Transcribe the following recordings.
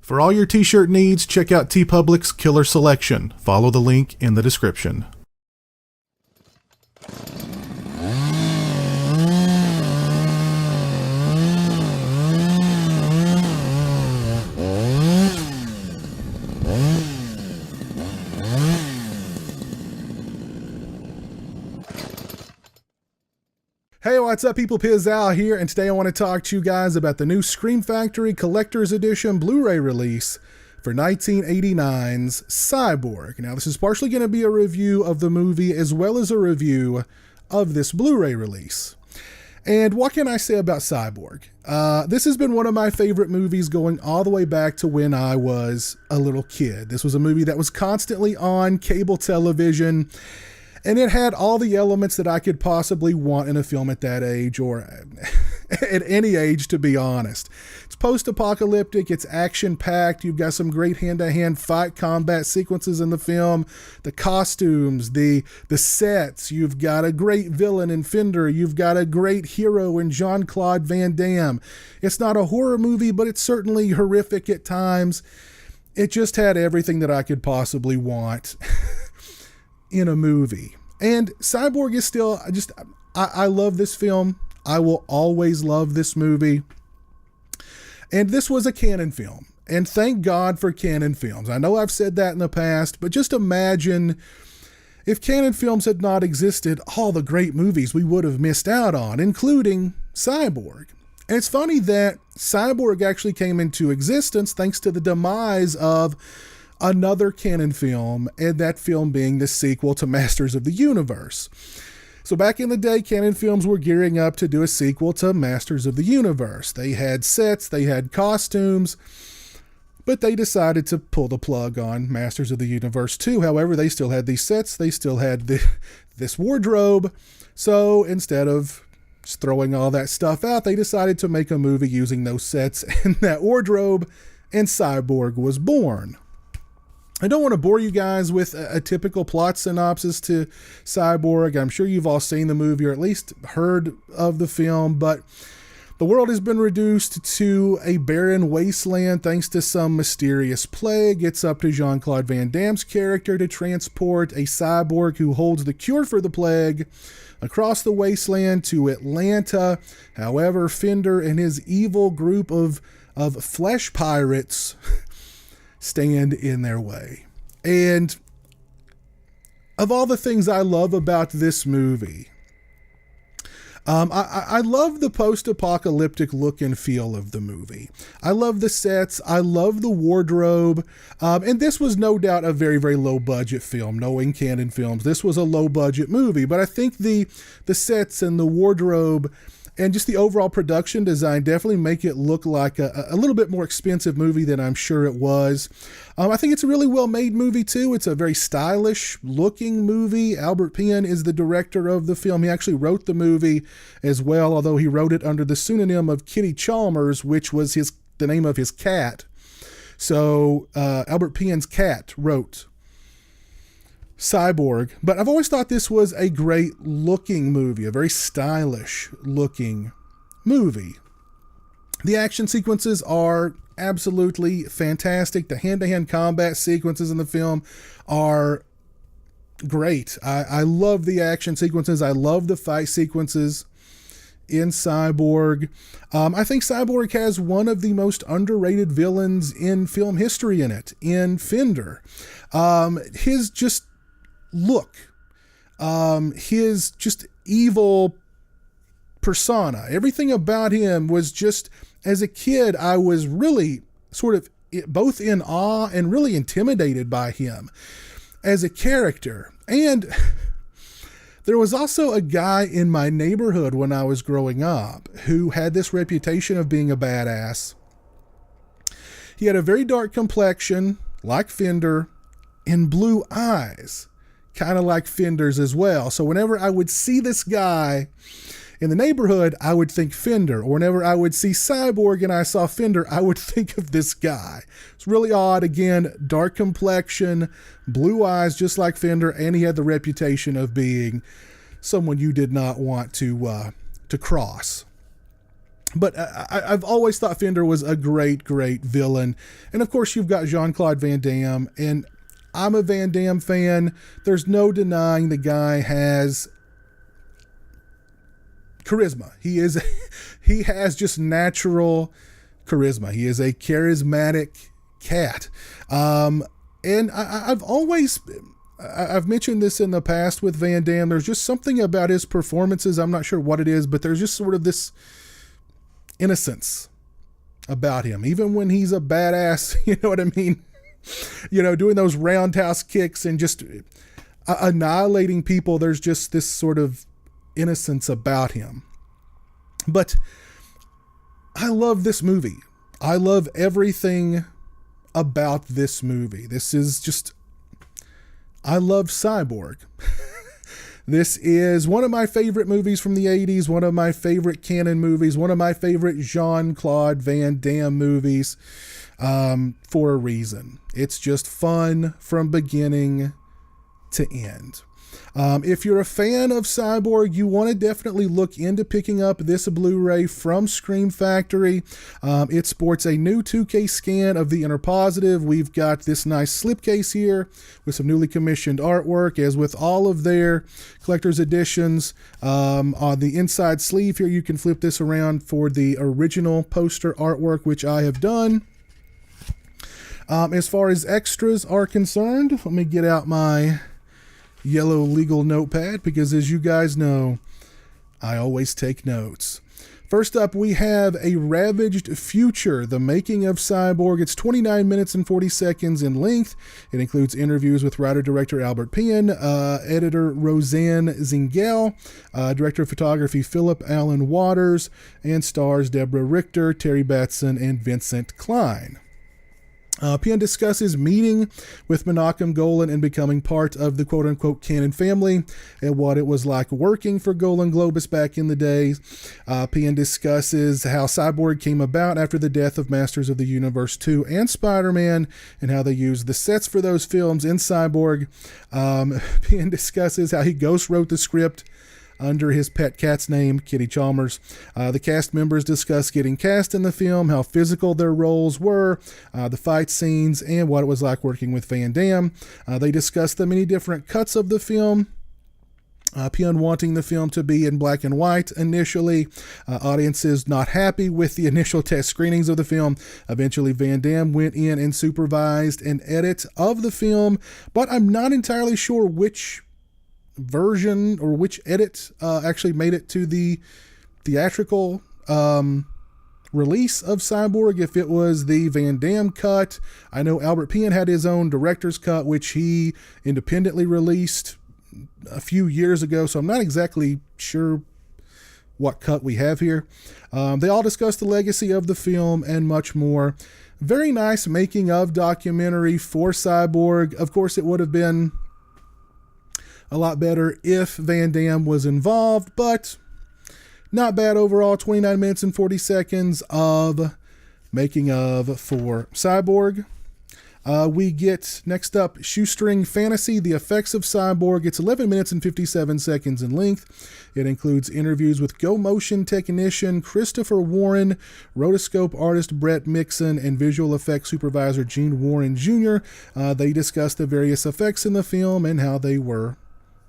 For all your t-shirt needs, check out TeePublic's Killer Selection. Follow the link in the description. Hey, what's up people? Pizzal here, and today I want to talk to you guys about the new Scream Factory Collector's Edition Blu-ray release for 1989's CYBORG. Now, this is partially going to be a review of the movie as well as a review of this Blu-ray release. And what can I say about CYBORG? This has been one of my favorite movies going all the way back to when I was a little kid. This was a movie that was constantly on cable television, and it had all the elements that I could possibly want in a film at that age, or at any age, to be honest. It's post-apocalyptic, it's action-packed, you've got some great hand-to-hand fight combat sequences in the film, the costumes, the sets, you've got a great villain in Fender, you've got a great hero in Jean-Claude Van Damme. It's not a horror movie, but it's certainly horrific at times. It just had everything that I could possibly want in a movie. And CYBORG is still I love this film. I will always love this movie. And this was a Cannon film, and thank God for Cannon films. I know I've said that in the past, but just imagine if Cannon films had not existed, all the great movies we would have missed out on, including CYBORG. And it's funny that CYBORG actually came into existence thanks to the demise of another Cannon film, and that film being the sequel to Masters of the Universe. So back in the day, Cannon films were gearing up to do a sequel to Masters of the Universe. They had sets, they had costumes, but they decided to pull the plug on Masters of the Universe 2. However, they still had these sets, they still had this wardrobe, so instead of just throwing all that stuff out, they decided to make a movie using those sets and that wardrobe, and CYBORG was born. I don't want to bore you guys with a typical plot synopsis to CYBORG. I'm sure you've all seen the movie or at least heard of the film, but the world has been reduced to a barren wasteland thanks to some mysterious plague. It's up to Jean-Claude Van Damme's character to transport a cyborg who holds the cure for the plague across the wasteland to Atlanta. However, Fender and his evil group of flesh pirates stand in their way. And of all the things I love about this movie, I love the post-apocalyptic look and feel of the movie. I love the sets. I love the wardrobe. And this was no doubt a very, very low-budget film. Knowing Cannon films, this was a low-budget movie. But I think the sets and the wardrobe and just the overall production design definitely make it look like a little bit more expensive movie than I'm sure it was. I think it's a really well-made movie, too. It's a very stylish-looking movie. Albert Penn is the director of the film. He actually wrote the movie as well, although he wrote it under the pseudonym of Kitty Chalmers, which was the name of his cat. So Albert Penn's cat wrote CYBORG, but I've always thought this was a great looking movie, a very stylish looking movie. The action sequences are absolutely fantastic. The hand-to-hand combat sequences in the film are great. I love the action sequences. I love the fight sequences in CYBORG. I think CYBORG has one of the most underrated villains in film history in Fender. His just look, his just evil persona, everything about him was just, as a kid, I was really sort of both in awe and really intimidated by him as a character. And there was also a guy in my neighborhood when I was growing up who had this reputation of being a badass. He had a very dark complexion, like Fender, and blue eyes, kind of like Fender's as well. So whenever I would see this guy in the neighborhood, I would think Fender. Or whenever I would see CYBORG and I saw Fender, I would think of this guy. It's really odd. Again, dark complexion, blue eyes, just like Fender, and he had the reputation of being someone you did not want to cross. But I've always thought Fender was a great, great villain. And of course, you've got Jean-Claude Van Damme. And I'm a Van Damme fan. There's no denying the guy has charisma. He has just natural charisma. He is a charismatic cat. And I've mentioned this in the past with Van Damme. There's just something about his performances. I'm not sure what it is, but there's just sort of this innocence about him, even when he's a badass. You know what I mean? Doing those roundhouse kicks and just annihilating people. There's just this sort of innocence about him. But I love this movie. I love everything about this movie. I love Cyborg. This is one of my favorite movies from the 80s, one of my favorite canon movies, one of my favorite Jean-Claude Van Damme movies, for a reason. It's just fun from beginning to end. If you're a fan of Cyborg, you want to definitely look into picking up this Blu-ray from Scream Factory. It sports a new 2K scan of the inner positive. We've got this nice slipcase here with some newly commissioned artwork, as with all of their collector's editions. On the inside sleeve here, you can flip this around for the original poster artwork, which I have done. As far as extras are concerned, let me get out my yellow legal notepad, because as you guys know, I always take notes. First up, we have A Ravaged Future, the making of Cyborg. It's 29 minutes and 40 seconds in length. It includes interviews with writer-director Albert Penn, editor Roseanne Zingel, director of photography Philip Allen Waters, and stars Deborah Richter, Terry Batson, and Vincent Klein. Penn discusses meeting with Menachem Golan and becoming part of the quote-unquote canon family, and what it was like working for Golan Globus back in the days. Penn discusses how Cyborg came about after the death of Masters of the Universe 2 and Spider-Man, and how they used the sets for those films in Cyborg. Penn discusses how he ghost wrote the script under his pet cat's name, Kitty Chalmers. The cast members discuss getting cast in the film, how physical their roles were, the fight scenes, and what it was like working with Van Damme. They discuss the many different cuts of the film. Penn wanting the film to be in black and white initially. Audiences not happy with the initial test screenings of the film. Eventually, Van Damme went in and supervised an edit of the film, but I'm not entirely sure which version or which edit actually made it to the theatrical release of Cyborg, if it was the Van Damme cut. I know Albert Penn had his own director's cut, which he independently released a few years ago, so I'm not exactly sure what cut we have here. They all discuss the legacy of the film and much more. Very nice making of documentary for Cyborg. Of course, it would have been a lot better if Van Damme was involved, but not bad overall. 29 minutes and 40 seconds of making of for Cyborg. We get next up Shoestring Fantasy, The Effects of Cyborg. It's 11 minutes and 57 seconds in length. It includes interviews with Go Motion technician Christopher Warren, rotoscope artist Brett Mixon, and visual effects supervisor Gene Warren Jr. They discuss the various effects in the film and how they were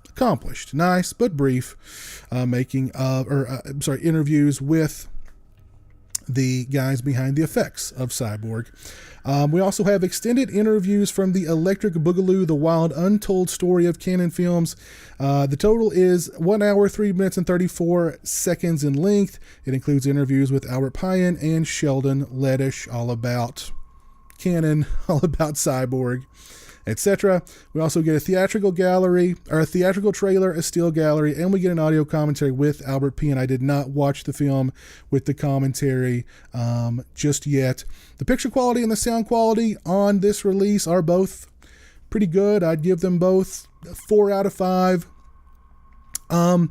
accomplished. Nice but brief interviews with the guys behind the effects of Cyborg. We also have extended interviews from the Electric Boogaloo, The Wild Untold Story of Canon Films. The total is 1 hour, 3 minutes, and 34 seconds in length. It includes interviews with Albert Payan and Sheldon Leddish, all about Canon, all about Cyborg, etc. We also get a theatrical gallery, or a theatrical trailer, a still gallery, and we get an audio commentary with Albert Penn. I did not watch the film with the commentary just yet. The picture quality and the sound quality on this release are both pretty good. I'd give them both 4 out of 5. I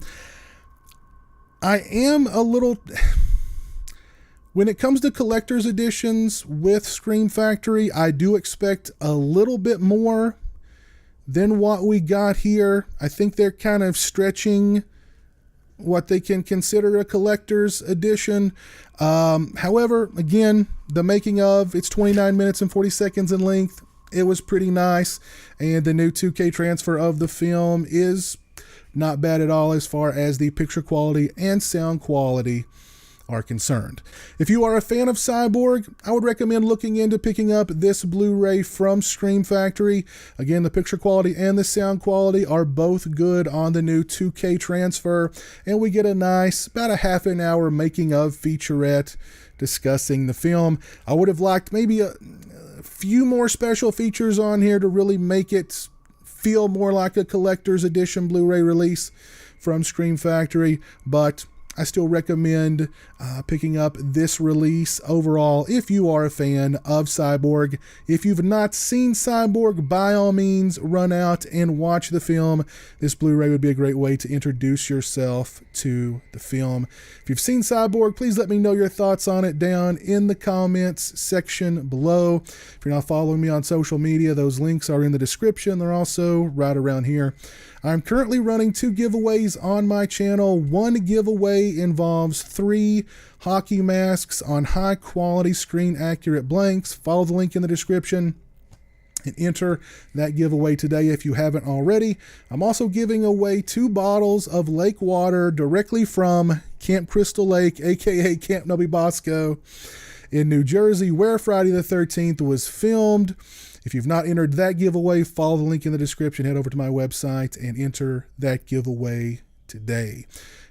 am a little... When it comes to collector's editions with Scream Factory, I do expect a little bit more than what we got here. I think they're kind of stretching what they can consider a collector's edition. However, again, the making of, it's 29 minutes and 40 seconds in length. It was pretty nice, and the new 2K transfer of the film is not bad at all as far as the picture quality and sound quality are concerned. If you are a fan of Cyborg, I would recommend looking into picking up this Blu-ray from Scream Factory. Again, the picture quality and the sound quality are both good on the new 2K transfer, and we get a nice, about a half an hour making of featurette discussing the film. I would have liked maybe a few more special features on here to really make it feel more like a collector's edition Blu-ray release from Scream Factory, but I still recommend picking up this release overall if you are a fan of Cyborg. If you've not seen Cyborg, by all means, run out and watch the film. This Blu-ray would be a great way to introduce yourself to the film. If you've seen Cyborg, please let me know your thoughts on it down in the comments section below. If you're not following me on social media, those links are in the description. They're also right around here. I'm currently running 2 giveaways on my channel. One giveaway involves 3 hockey masks on high quality screen accurate blanks. Follow the link in the description and enter that giveaway today if you haven't already. I'm also giving away 2 bottles of lake water directly from Camp Crystal Lake, aka Camp Nobby Bosco in New Jersey, where Friday the 13th was filmed. If you've not entered that giveaway, follow the link in the description, head over to my website and enter that giveaway today.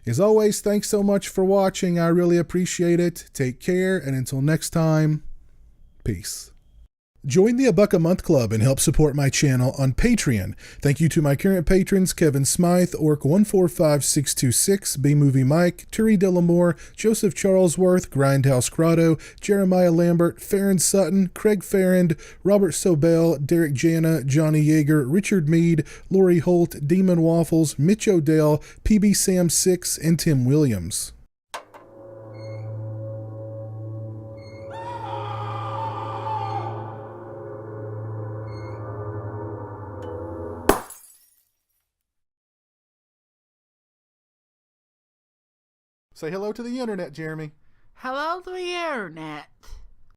As always, thanks so much for watching. I really appreciate it. Take care, and until next time, peace. Join the $1 a month club and help support my channel on Patreon. Thank you to my current patrons: Kevin Smythe, Orc145626, B-Movie Mike, Turi Delamore, Joseph Charlesworth, Grindhouse Grotto, Jeremiah Lambert, Farron Sutton, Craig Farrand, Robert Sobel, Derek Jana, Johnny Yeager, Richard Mead, Lori Holt, Demon Waffles, Mitch Odell, PB Sam 6, and Tim Williams. Say hello to the internet, Jeremy. Hello to the internet.